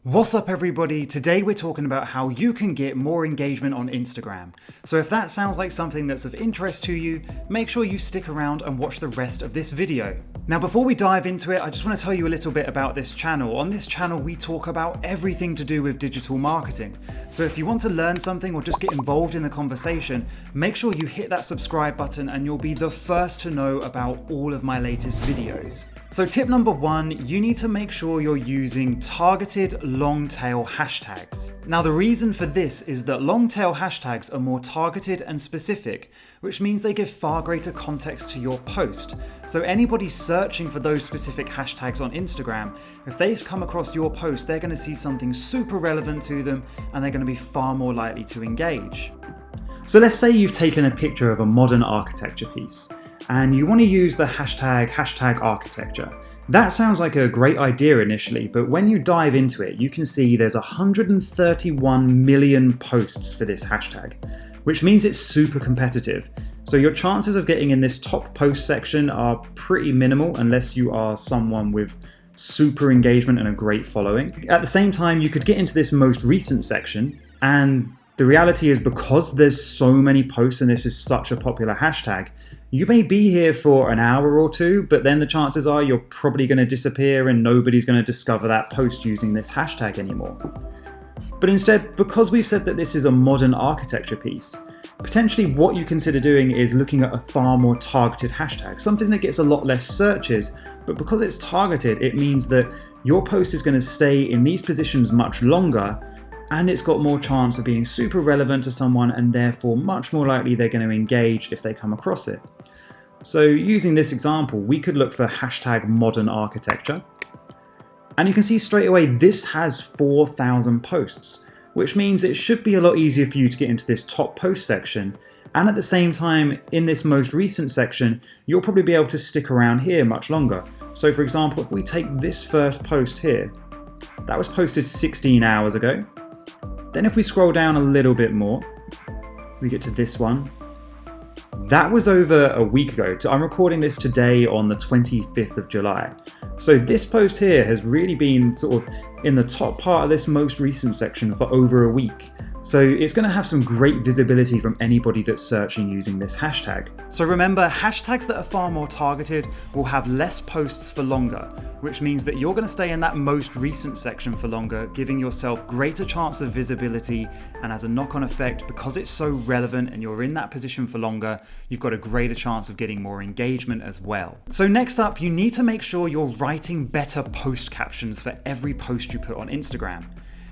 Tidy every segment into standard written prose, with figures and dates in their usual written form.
What's up everybody? Today we're talking about how you can get more engagement on Instagram. So if that sounds like something that's of interest to you, make sure you stick around and watch the rest of this video. Now before we dive into it, I just want to tell you a little bit about this channel. On this channel we talk about everything to do with digital marketing. So if you want to learn something or just get involved in the conversation, make sure you hit that subscribe button and you'll be the first to know about all of my latest videos. So tip number one, you need to make sure you're using targeted long tail hashtags. Now the reason for this is that long tail hashtags are more targeted and specific, which means they give far greater context to your post. So anybody searching for those specific hashtags on Instagram, if they come across your post, they're going to see something super relevant to them and they're going to be far more likely to engage. So let's say you've taken a picture of a modern architecture piece and you want to use the hashtag architecture. That sounds like a great idea initially, but when you dive into it, you can see there's 131 million posts for this hashtag, which means it's super competitive. So your chances of getting in this top post section are pretty minimal unless you are someone with super engagement and a great following. At the same time, you could get into this most recent section, and the reality is because there's so many posts and this is such a popular hashtag, you may be here for an hour or two, but then the chances are you're probably going to disappear and nobody's going to discover that post using this hashtag anymore. But instead, because we've said that this is a modern architecture piece, potentially what you consider doing is looking at a far more targeted hashtag, something that gets a lot less searches, but because it's targeted, it means that your post is going to stay in these positions much longer, and it's got more chance of being super relevant to someone and therefore much more likely they're going to engage if they come across it. So using this example, we could look for hashtag modern architecture. And you can see straight away this has 4,000 posts, which means it should be a lot easier for you to get into this top post section. And at the same time, in this most recent section, you'll probably be able to stick around here much longer. So for example, if we take this first post here, that was posted 16 hours ago. Then if we scroll down a little bit more, we get to this one. That was over a week ago. I'm recording this today on the 25th of July. So this post here has really been sort of in the top part of this most recent section for over a week. So it's going to have some great visibility from anybody that's searching using this hashtag. So remember, hashtags that are far more targeted will have less posts for longer, which means that you're going to stay in that most recent section for longer, giving yourself greater chance of visibility. And as a knock-on effect, because it's so relevant and you're in that position for longer, you've got a greater chance of getting more engagement as well. So next up, you need to make sure you're writing better post captions for every post you put on Instagram.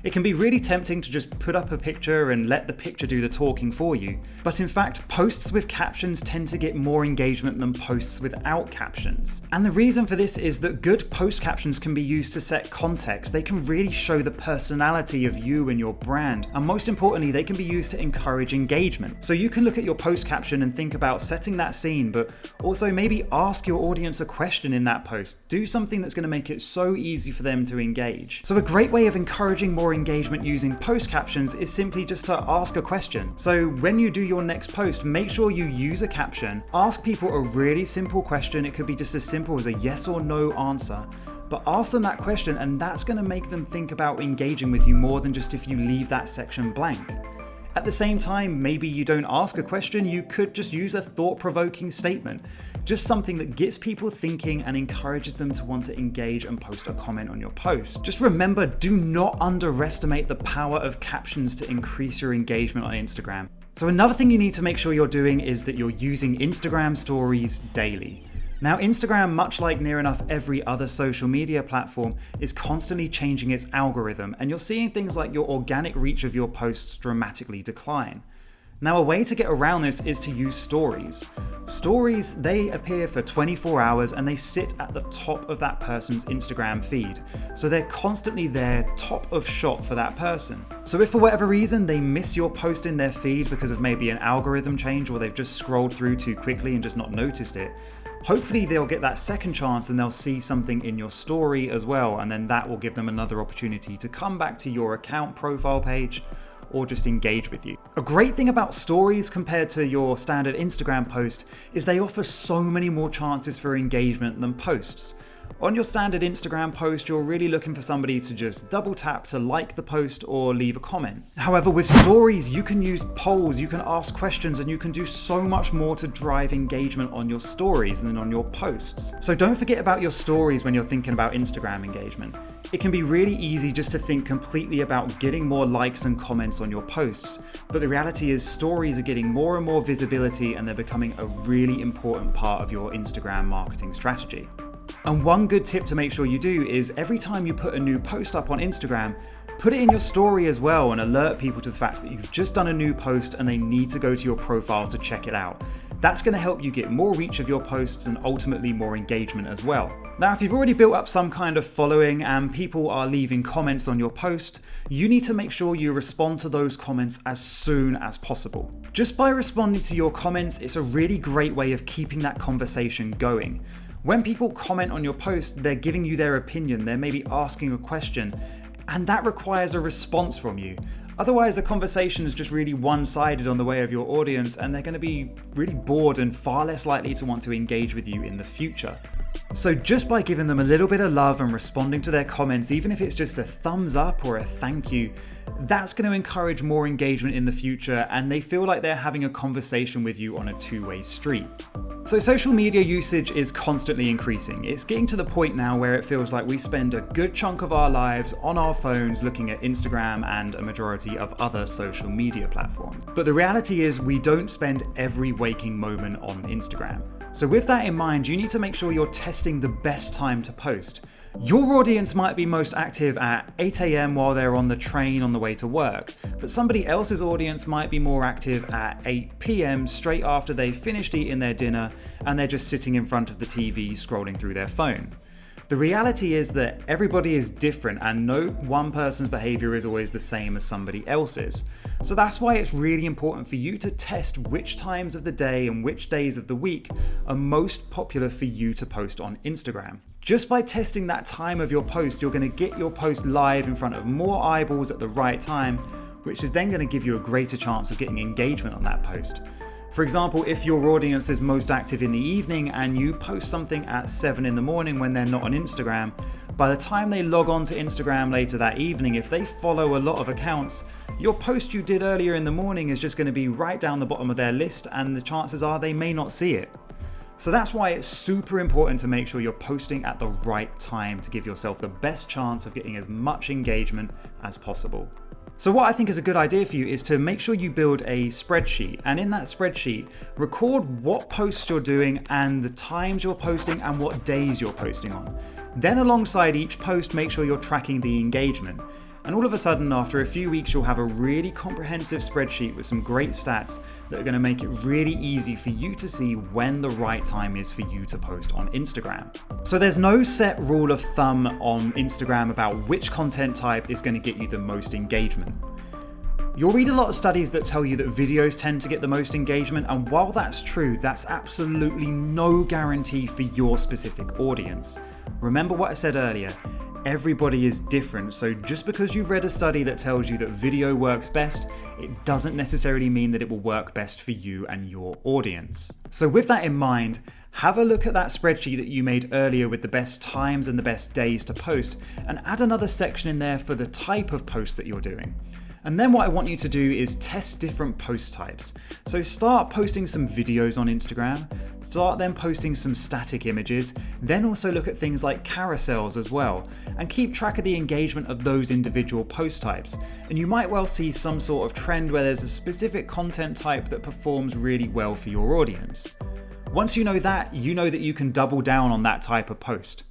It can be really tempting to just put up a picture and let the picture do the talking for you. But in fact, posts with captions tend to get more engagement than posts without captions. And the reason for this is that good post captions can be used to set context. They can really show the personality of you and your brand. And most importantly, they can be used to encourage engagement. So you can look at your post caption and think about setting that scene, but also maybe ask your audience a question in that post. Do something that's going to make it so easy for them to engage. So a great way of encouraging more engagement using post captions is simply just to ask a question. So when you do your next post, make sure you use a caption, ask people a really simple question. It could be just as simple as a yes or no answer, but ask them that question and that's going to make them think about engaging with you more than just if you leave that section blank. At the same time, maybe you don't ask a question, you could just use a thought-provoking statement. Just something that gets people thinking and encourages them to want to engage and post a comment on your post. Just remember, do not underestimate the power of captions to increase your engagement on Instagram. So another thing you need to make sure you're doing is that you're using Instagram stories daily. Now, Instagram, much like near enough every other social media platform, is constantly changing its algorithm, and you're seeing things like your organic reach of your posts dramatically decline. Now, a way to get around this is to use stories. Stories, they appear for 24 hours and they sit at the top of that person's Instagram feed. So they're constantly there, top of shot for that person. So if for whatever reason they miss your post in their feed because of maybe an algorithm change or they've just scrolled through too quickly and just not noticed it, hopefully they'll get that second chance and they'll see something in your story as well, and then that will give them another opportunity to come back to your account profile page or just engage with you. A great thing about stories compared to your standard Instagram post is they offer so many more chances for engagement than posts. On your standard Instagram post, you're really looking for somebody to just double tap to like the post or leave a comment. However, with stories, you can use polls, you can ask questions, and you can do so much more to drive engagement on your stories than on your posts. So don't forget about your stories when you're thinking about Instagram engagement. It can be really easy just to think completely about getting more likes and comments on your posts, but the reality is stories are getting more and more visibility and they're becoming a really important part of your Instagram marketing strategy. And one good tip to make sure you do is every time you put a new post up on Instagram, put it in your story as well and alert people to the fact that you've just done a new post and they need to go to your profile to check it out. That's going to help you get more reach of your posts and ultimately more engagement as well. Now, if you've already built up some kind of following and people are leaving comments on your post, you need to make sure you respond to those comments as soon as possible. Just by responding to your comments, it's a really great way of keeping that conversation going. When people comment on your post, they're giving you their opinion, they're maybe asking a question, and that requires a response from you. Otherwise, the conversation is just really one-sided on the way of your audience, and they're going to be really bored and far less likely to want to engage with you in the future. So just by giving them a little bit of love and responding to their comments, even if it's just a thumbs up or a thank you, that's going to encourage more engagement in the future, and they feel like they're having a conversation with you on a two-way street. So social media usage is constantly increasing. It's getting to the point now where it feels like we spend a good chunk of our lives on our phones looking at Instagram and a majority of other social media platforms. But the reality is we don't spend every waking moment on Instagram. So with that in mind, you need to make sure you're testing the best time to post. Your audience might be most active at 8 a.m. while they're on the train on the way to work, but somebody else's audience might be more active at 8 p.m. straight after they've finished eating their dinner and they're just sitting in front of the TV scrolling through their phone. The reality is that everybody is different and no one person's behavior is always the same as somebody else's. So that's why it's really important for you to test which times of the day and which days of the week are most popular for you to post on Instagram. Just by testing that time of your post, you're going to get your post live in front of more eyeballs at the right time, which is then going to give you a greater chance of getting engagement on that post. For example, if your audience is most active in the evening and you post something at 7 in the morning when they're not on Instagram, by the time they log on to Instagram later that evening, if they follow a lot of accounts, your post you did earlier in the morning is just going to be right down the bottom of their list and the chances are they may not see it. So that's why it's super important to make sure you're posting at the right time to give yourself the best chance of getting as much engagement as possible. So what I think is a good idea for you is to make sure you build a spreadsheet, and in that spreadsheet, record what posts you're doing and the times you're posting and what days you're posting on. Then alongside each post, make sure you're tracking the engagement. And all of a sudden, after a few weeks, you'll have a really comprehensive spreadsheet with some great stats that are going to make it really easy for you to see when the right time is for you to post on Instagram. So there's no set rule of thumb on Instagram about which content type is going to get you the most engagement. You'll read a lot of studies that tell you that videos tend to get the most engagement, and while that's true, that's absolutely no guarantee for your specific audience. Remember what I said earlier. Everybody is different, so just because you've read a study that tells you that video works best, it doesn't necessarily mean that it will work best for you and your audience. So with that in mind, have a look at that spreadsheet that you made earlier with the best times and the best days to post, and add another section in there for the type of post that you're doing. And then what I want you to do is test different post types. So start posting some videos on Instagram, start then posting some static images, then also look at things like carousels as well, and keep track of the engagement of those individual post types. And you might well see some sort of trend where there's a specific content type that performs really well for your audience. Once you know that you can double down on that type of post.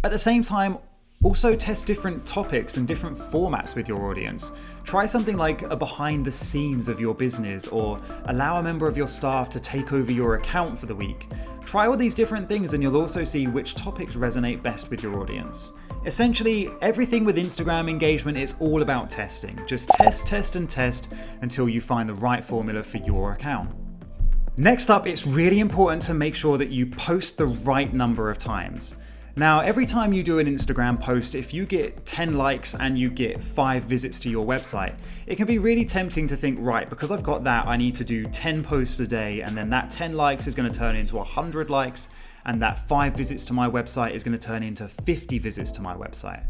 At the same time, also test different topics and different formats with your audience. Try something like a behind the scenes of your business, or allow a member of your staff to take over your account for the week. Try all these different things and you'll also see which topics resonate best with your audience. Essentially, everything with Instagram engagement is all about testing. Just test and test until you find the right formula for your account. Next up, it's really important to make sure that you post the right number of times. Now, every time you do an Instagram post, if you get 10 likes and you get 5 visits to your website, it can be really tempting to think, right, because I've got that, I need to do 10 posts a day, and then that 10 likes is going to turn into 100 likes, and that 5 visits to my website is going to turn into 50 visits to my website.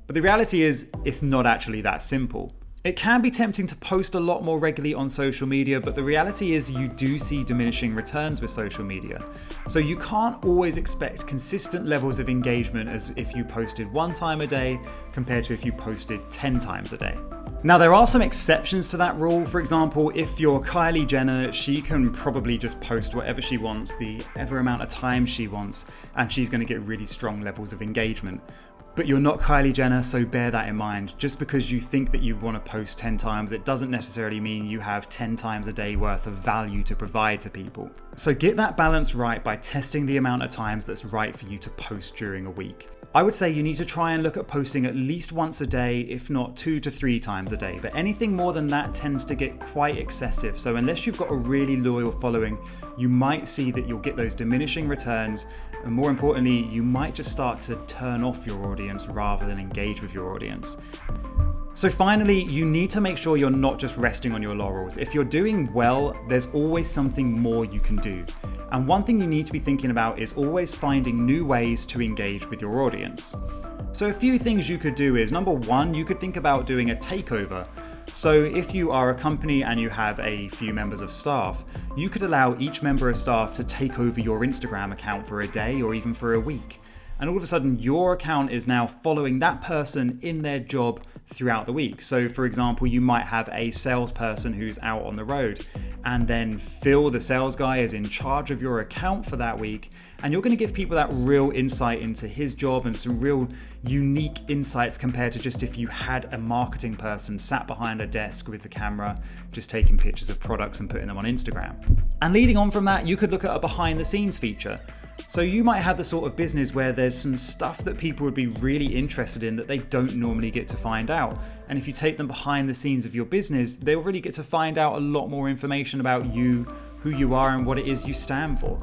But the reality is, it's not actually that simple. It can be tempting to post a lot more regularly on social media, but the reality is you do see diminishing returns with social media. So you can't always expect consistent levels of engagement as if you posted 1 time a day compared to if you posted 10 times a day. Now, there are some exceptions to that rule. For example, if you're Kylie Jenner, she can probably just post whatever she wants, the ever amount of time she wants, and she's going to get really strong levels of engagement. But you're not Kylie Jenner, so bear that in mind. Just because you think that you want to post 10 times, it doesn't necessarily mean you have 10 times a day worth of value to provide to people. So get that balance right by testing the amount of times that's right for you to post during a week. I would say you need to try and look at posting at least once a day, if not 2 to 3 times a day. But anything more than that tends to get quite excessive. So unless you've got a really loyal following, you might see that you'll get those diminishing returns. And more importantly, you might just start to turn off your audience rather than engage with your audience. So finally, you need to make sure you're not just resting on your laurels. If you're doing well, there's always something more you can do. And one thing you need to be thinking about is always finding new ways to engage with your audience. So a few things you could do is, number 1, you could think about doing a takeover. So if you are a company and you have a few members of staff, you could allow each member of staff to take over your Instagram account for a day or even for a week. And all of a sudden, your account is now following that person in their job throughout the week. So for example, you might have a salesperson who's out on the road, and then Phil, the sales guy, is in charge of your account for that week. And you're going to give people that real insight into his job and some real unique insights compared to just if you had a marketing person sat behind a desk with the camera, just taking pictures of products and putting them on Instagram. And leading on from that, you could look at a behind the scenes feature. So you might have the sort of business where there's some stuff that people would be really interested in that they don't normally get to find out. And if you take them behind the scenes of your business, they'll really get to find out a lot more information about you, who you are, and what it is you stand for.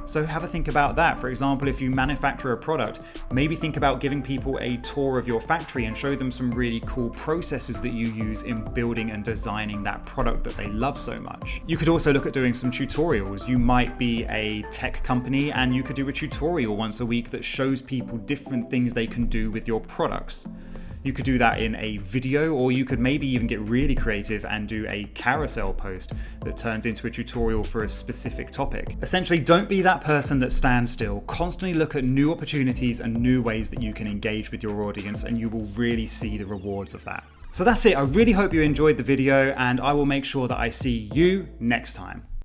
So have a think about that. For example, if you manufacture a product, maybe think about giving people a tour of your factory and show them some really cool processes that you use in building and designing that product that they love so much. You could also look at doing some tutorials. You might be a tech company and you could do a tutorial once a week that shows people different things they can do with your products. You could do that in a video, or you could maybe even get really creative and do a carousel post that turns into a tutorial for a specific topic. Essentially, don't be that person that stands still. Constantly look at new opportunities and new ways that you can engage with your audience, and you will really see the rewards of that. So that's it. I really hope you enjoyed the video, and I will make sure that I see you next time.